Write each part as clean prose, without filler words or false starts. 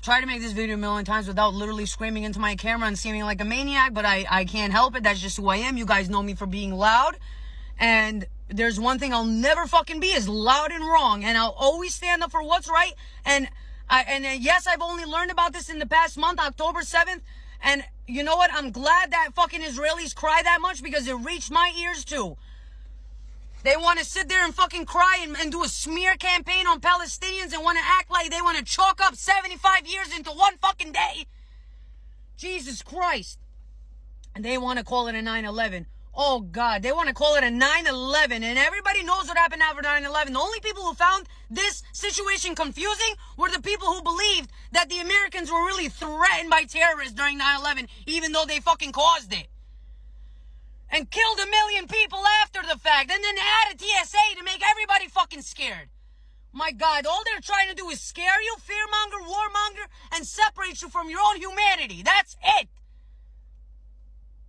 tried to make this video a million times without literally screaming into my camera and seeming like a maniac, but I can't help it. That's just who I am. You guys know me for being loud. And there's one thing I'll never fucking be is loud and wrong. And I'll always stand up for what's right. And yes, I've only learned about this in the past month, October 7th. And you know what? I'm glad that fucking Israelis cry that much because it reached my ears too. They want to sit there and fucking cry and do a smear campaign on Palestinians and want to act like they want to chalk up 75 years into one fucking day. Jesus Christ. And they want to call it a 9/11. Oh God, they want to call it a 9/11, and everybody knows what happened after 9/11. The only people who found this situation confusing were the people who believed that the Americans were really threatened by terrorists during 9/11, even though they fucking caused it. And killed 1 million people after the fact, and then added TSA to make everybody fucking scared. My God, all they're trying to do is scare you, fearmonger, warmonger, and separate you from your own humanity. That's it.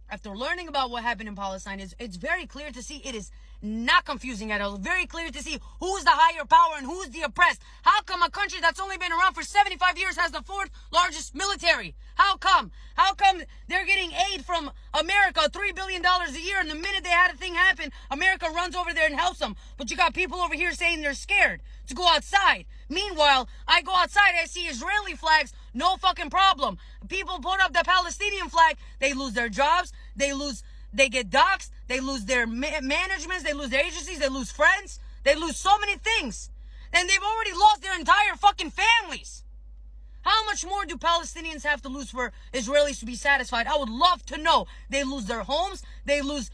After learning about what happened in Palestine, it's very clear to see it is not confusing at all. It's very clear to see who's the higher power and who's the oppressed. How come a country that's only been around for 75 years has the 4th largest military? How come? How come they're getting aid from America, $3 billion a year, and the minute they had a thing happen, America runs over there and helps them? But you got people over here saying they're scared to go outside. Meanwhile, I go outside, I see Israeli flags, no fucking problem. People put up the Palestinian flag, they lose their jobs, they get doxxed, they lose their managements, they lose their agencies, they lose friends, they lose so many things. And they've already lost their entire fucking families. How much more do Palestinians have to lose for Israelis to be satisfied? I would love to know. They lose their homes, they lose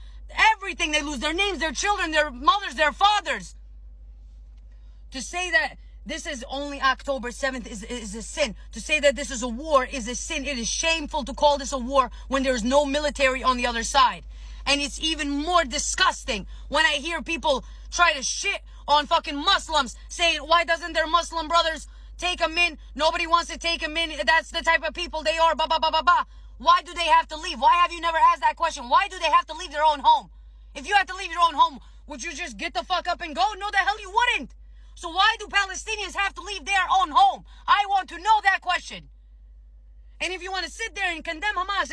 everything, they lose their names, their children, their mothers, their fathers. To say that this is only October 7th is a sin. To say that this is a war is a sin. It is shameful to call this a war when there's no military on the other side. And it's even more disgusting when I hear people try to shit on fucking Muslims, saying, why doesn't their Muslim brothers take them in? Nobody wants to take them in. That's the type of people they are. Ba, ba, ba, ba, ba. Why do they have to leave? Why have you never asked that question? Why do they have to leave their own home? If you had to leave your own home, would you just get the fuck up and go? No, the hell you wouldn't. So why do Palestinians have to leave their own home? I want to know that question. And if you want to sit there and condemn Hamas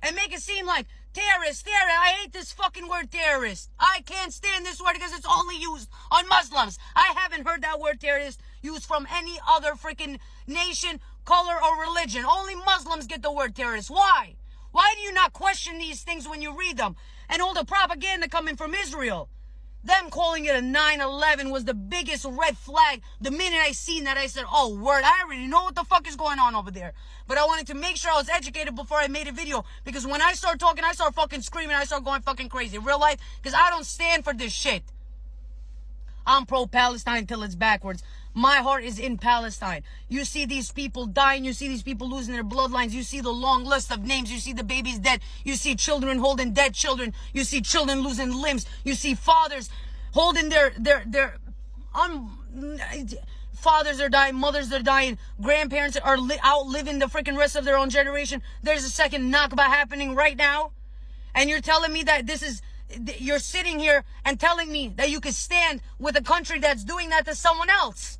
and make it seem like terrorist, I hate this fucking word terrorist. I can't stand this word because it's only used on Muslims. I haven't heard that word terrorist used from any other freaking nation, color, or religion. Only Muslims get the word terrorist. Why? Why do you not question these things when you read them? And all the propaganda coming from Israel. Them calling it a 9/11 was the biggest red flag. The minute I seen that, I said, oh, word, I already know what the fuck is going on over there. But I wanted to make sure I was educated before I made a video. Because when I start talking, I start fucking screaming. I start going fucking crazy. Real life, because I don't stand for this shit. I'm pro-Palestine till it's backwards. My heart is in Palestine. You see these people dying. You see these people losing their bloodlines. You see the long list of names. You see the babies dead. You see children holding dead children. You see children losing limbs. You see fathers holding fathers are dying. Mothers are dying. Grandparents are outliving the freaking rest of their own generation. There's a second Nakba happening right now. And you're telling me that you're sitting here and telling me that you could stand with a country that's doing that to someone else.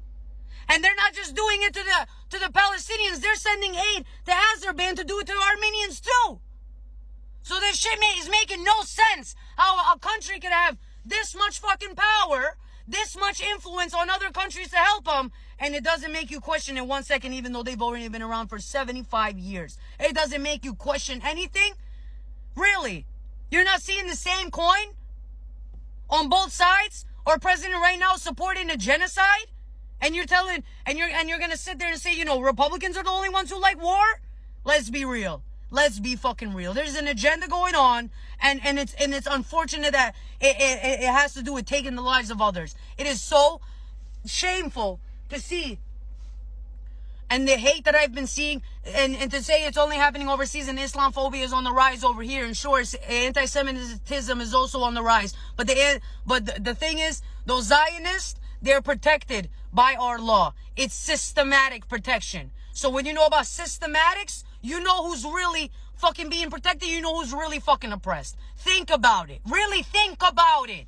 And they're not just doing it to the Palestinians. They're sending aid to Azerbaijan to do it to Armenians too. So this shit is making no sense. How a country could have this much fucking power, this much influence on other countries to help them, and it doesn't make you question in 1 second, even though they've already been around for 75 years. It doesn't make you question anything? Really? You're not seeing the same coin on both sides? Or president right now supporting a genocide? And you're gonna sit there and say, Republicans are the only ones who like war? Let's be real. Let's be fucking real. There's an agenda going on, and it's unfortunate that it has to do with taking the lives of others. It is so shameful to see. And the hate that I've been seeing, and to say it's only happening overseas, and Islamophobia is on the rise over here. And sure, anti-Semitism is also on the rise. But the thing is, those Zionists, they're protected by our law. It's systematic protection. So when you know about systematics, you know who's really fucking being protected. You know who's really fucking oppressed. Think about it. Really think about it.